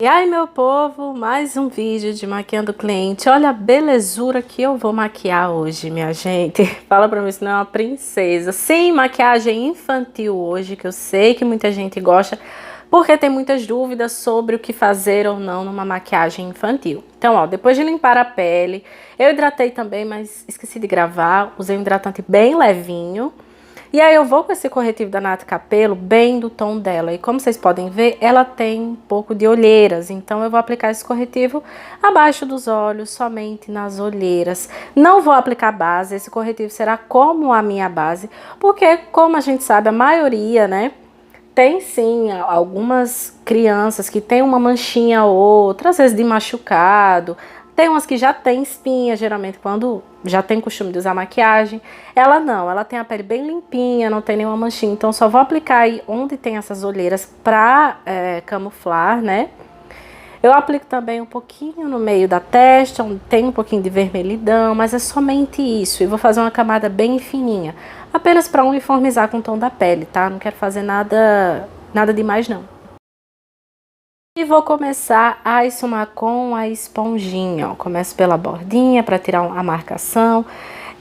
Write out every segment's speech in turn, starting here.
E aí, meu povo, mais um vídeo de maquiando cliente. Olha a belezura que eu vou maquiar hoje, minha gente. Fala pra mim se não é uma princesa. Sim, maquiagem infantil hoje, que eu sei que muita gente gosta, porque tem muitas dúvidas sobre o que fazer ou não numa maquiagem infantil. Então, ó, depois de limpar a pele, eu hidratei também, mas esqueci de gravar. Usei um hidratante bem levinho. E aí eu vou com esse corretivo da Naty Capello bem do tom dela. E como vocês podem ver, ela tem um pouco de olheiras. Então eu vou aplicar esse corretivo abaixo dos olhos, somente nas olheiras. Não vou aplicar base, esse corretivo será como a minha base. Porque, como a gente sabe, a maioria, né, tem sim algumas crianças que tem uma manchinha ou outra, às vezes de machucado. Tem umas que já tem espinha, geralmente quando já tem costume de usar maquiagem. Ela não, ela tem a pele bem limpinha, não tem nenhuma manchinha. Então só vou aplicar aí onde tem essas olheiras pra camuflar, né? Eu aplico também um pouquinho no meio da testa, onde tem um pouquinho de vermelhidão, mas é somente isso. E vou fazer uma camada bem fininha, apenas para uniformizar com o tom da pele, tá? Não quero fazer nada demais não. E vou começar a esfumar com a esponjinha, ó. Começo pela bordinha para tirar a marcação.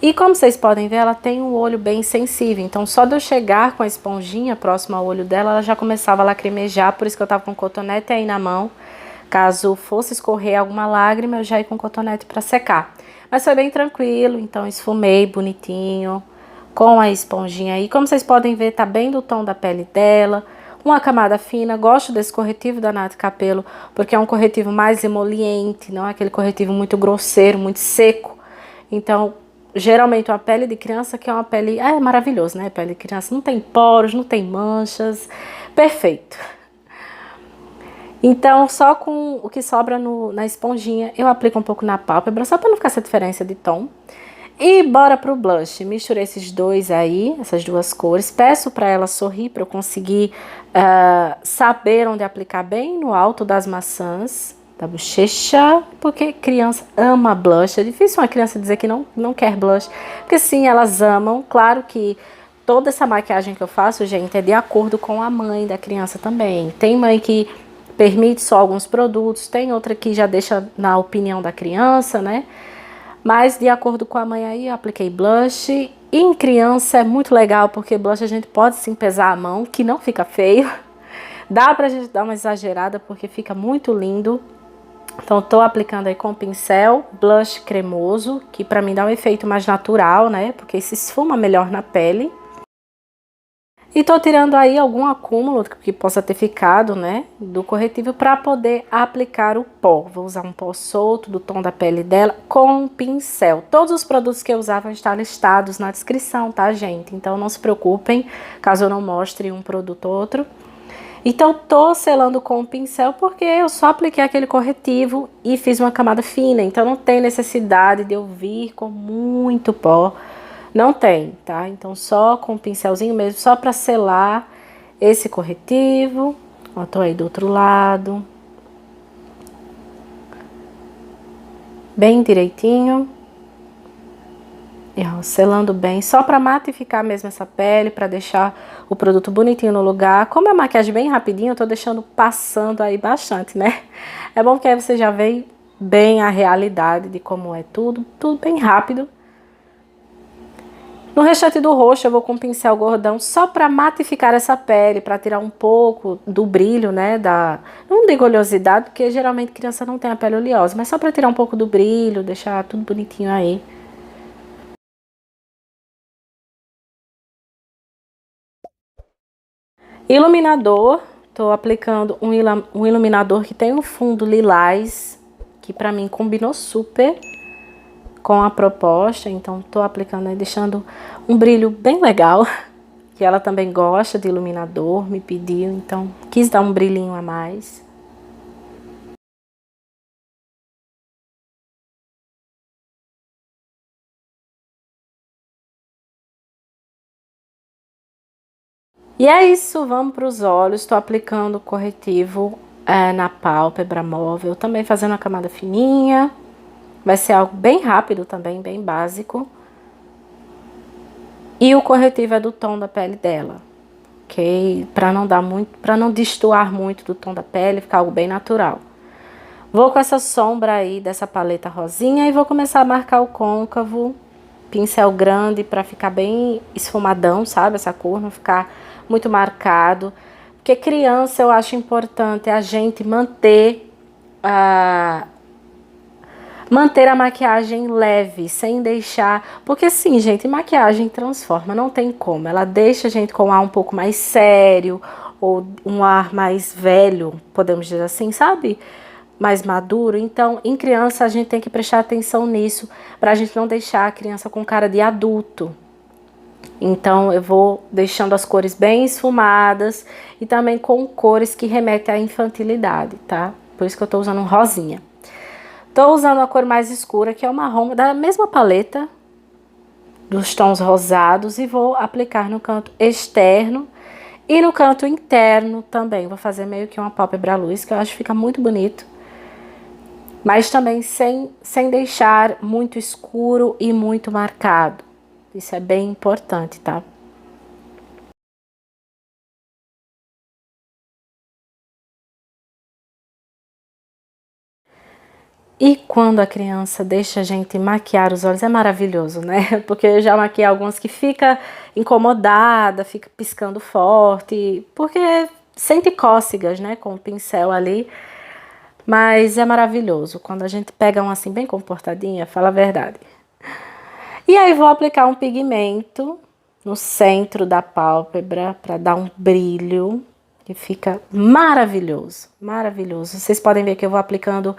E como vocês podem ver, ela tem um olho bem sensível. Então, só de eu chegar com a esponjinha próximo ao olho dela, ela já começava a lacrimejar. Por isso que eu tava com o cotonete aí na mão. Caso fosse escorrer alguma lágrima, eu já ia com o cotonete para secar. Mas foi bem tranquilo, então esfumei bonitinho com a esponjinha aí. Como vocês podem ver, tá bem do tom da pele dela. Uma camada fina, gosto desse corretivo da Naty Capello, porque é um corretivo mais emoliente, não é aquele corretivo muito grosseiro, muito seco. Então, geralmente uma pele de criança que é uma pele, é maravilhoso, né? Pele de criança não tem poros, não tem manchas, perfeito. Então, só com o que sobra na esponjinha, eu aplico um pouco na pálpebra, só para não ficar essa diferença de tom. E bora pro blush. Misturei esses dois aí, essas duas cores. Peço para ela sorrir para eu conseguir saber onde aplicar bem no alto das maçãs da bochecha, porque criança ama blush. É difícil uma criança dizer que não quer blush, porque sim, elas amam. Claro que toda essa maquiagem que eu faço, gente, é de acordo com a mãe da criança também. Tem mãe que permite só alguns produtos, tem outra que já deixa na opinião da criança, né? Mas de acordo com a mãe aí, eu apliquei blush. E em criança é muito legal, porque blush a gente pode sim pesar a mão, que não fica feio. Dá pra gente dar uma exagerada, porque fica muito lindo. Então tô aplicando aí com o pincel, blush cremoso, que pra mim dá um efeito mais natural, né? Porque se esfuma melhor na pele. E tô tirando aí algum acúmulo que possa ter ficado, né, do corretivo para poder aplicar o pó. Vou usar um pó solto do tom da pele dela com um pincel. Todos os produtos que eu usar vão estar listados na descrição, tá, gente? Então não se preocupem caso eu não mostre um produto ou outro. Então tô selando com o pincel porque eu só apliquei aquele corretivo e fiz uma camada fina. Então não tem necessidade de eu vir com muito pó. Não tem, tá? Então só com o pincelzinho mesmo, só pra selar esse corretivo. Ó, tô aí do outro lado. Bem direitinho. E ó, selando bem, só pra matificar mesmo essa pele, pra deixar o produto bonitinho no lugar. Como é uma maquiagem bem rapidinho, eu tô deixando passando aí bastante, né? É bom que aí você já vê bem a realidade de como é tudo bem rápido. No restante do rosto eu vou com um pincel gordão só para matificar essa pele, para tirar um pouco do brilho, né, não digo oleosidade, porque geralmente criança não tem a pele oleosa, mas só para tirar um pouco do brilho, deixar tudo bonitinho aí. Iluminador, tô aplicando um iluminador que tem um fundo lilás, que para mim combinou super com a proposta, então tô aplicando aí, deixando um brilho bem legal. Que ela também gosta de iluminador, me pediu, então quis dar um brilhinho a mais. E é isso, vamos para os olhos. Estou aplicando o corretivo na pálpebra móvel, também fazendo uma camada fininha. Vai ser algo bem rápido também, bem básico. E o corretivo é do tom da pele dela, ok? Para não dar muito, para não destoar muito do tom da pele, ficar algo bem natural. Vou com essa sombra aí dessa paleta rosinha e vou começar a marcar o côncavo. Pincel grande para ficar bem esfumadão, sabe? Essa cor não ficar muito marcado. Porque criança eu acho importante a gente manter a maquiagem leve, sem deixar... Porque sim, gente, maquiagem transforma, não tem como. Ela deixa a gente com um ar um pouco mais sério, ou um ar mais velho, podemos dizer assim, sabe? Mais maduro. Então, em criança, a gente tem que prestar atenção nisso, pra gente não deixar a criança com cara de adulto. Então, eu vou deixando as cores bem esfumadas e também com cores que remetem à infantilidade, tá? Por isso que eu tô usando um rosinha. Tô usando a cor mais escura, que é o marrom da mesma paleta, dos tons rosados, e vou aplicar no canto externo e no canto interno também. Vou fazer meio que uma pálpebra luz, que eu acho que fica muito bonito. Mas também sem deixar muito escuro e muito marcado. Isso é bem importante, tá? E quando a criança deixa a gente maquiar os olhos, é maravilhoso, né? Porque eu já maquiei algumas que fica incomodada, fica piscando forte, porque sente cócegas, né, com o pincel ali. Mas é maravilhoso, quando a gente pega um assim bem comportadinha, fala a verdade. E aí vou aplicar um pigmento no centro da pálpebra para dar um brilho que fica maravilhoso, maravilhoso. Vocês podem ver que eu vou aplicando,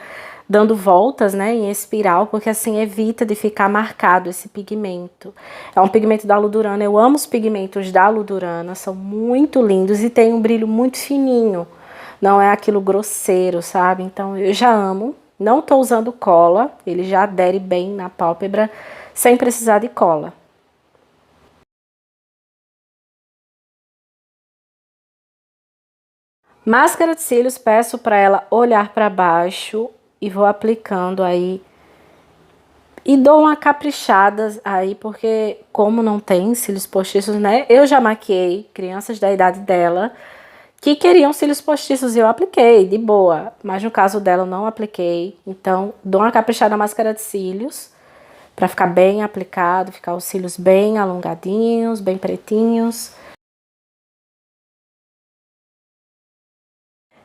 dando voltas, né, em espiral, porque assim evita de ficar marcado esse pigmento. É um pigmento da Ludurana, eu amo os pigmentos da Ludurana, são muito lindos e tem um brilho muito fininho. Não é aquilo grosseiro, sabe? Então eu já amo. Não tô usando cola, ele já adere bem na pálpebra, sem precisar de cola. Máscara de cílios, peço para ela olhar para baixo e vou aplicando aí. E dou uma caprichada aí, porque como não tem cílios postiços, né? Eu já maquiei crianças da idade dela que queriam cílios postiços e eu apliquei, de boa. Mas no caso dela eu não apliquei. Então, dou uma caprichada na máscara de cílios para ficar bem aplicado, ficar os cílios bem alongadinhos, bem pretinhos.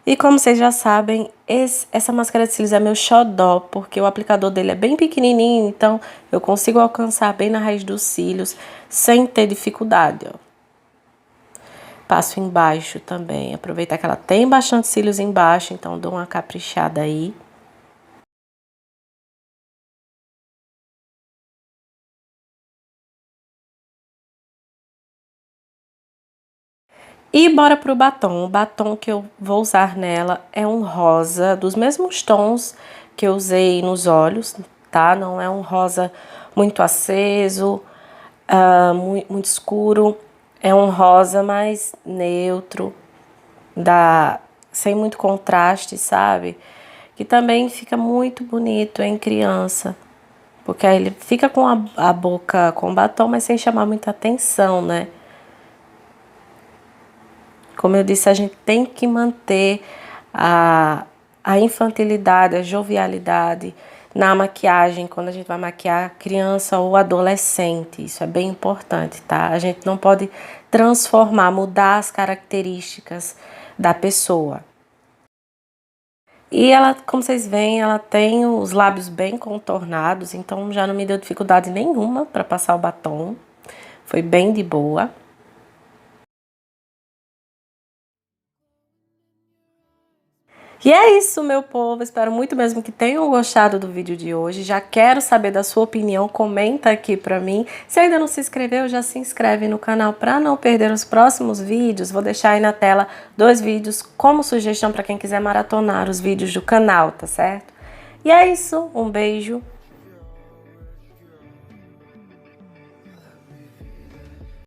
E como vocês já sabem, essa máscara de cílios é meu xodó, porque o aplicador dele é bem pequenininho, então eu consigo alcançar bem na raiz dos cílios sem ter dificuldade, ó. Passo embaixo também, aproveitar que ela tem bastante cílios embaixo, então dou uma caprichada aí. E bora pro batom. O batom que eu vou usar nela é um rosa, dos mesmos tons que eu usei nos olhos, tá? Não é um rosa muito aceso, muito escuro. É um rosa mais neutro, sem muito contraste, sabe? Que também fica muito bonito em criança. Porque aí ele fica com a boca com batom, mas sem chamar muita atenção, né? Como eu disse, a gente tem que manter a infantilidade, a jovialidade na maquiagem, quando a gente vai maquiar criança ou adolescente. Isso é bem importante, tá? A gente não pode transformar, mudar as características da pessoa. E ela, como vocês veem, ela tem os lábios bem contornados, então já não me deu dificuldade nenhuma para passar o batom. Foi bem de boa. E é isso, meu povo. Espero muito mesmo que tenham gostado do vídeo de hoje. Já quero saber da sua opinião. Comenta aqui pra mim. Se ainda não se inscreveu, já se inscreve no canal para não perder os próximos vídeos. Vou deixar aí na tela 2 vídeos como sugestão para quem quiser maratonar os vídeos do canal, tá certo? E é isso. Um beijo.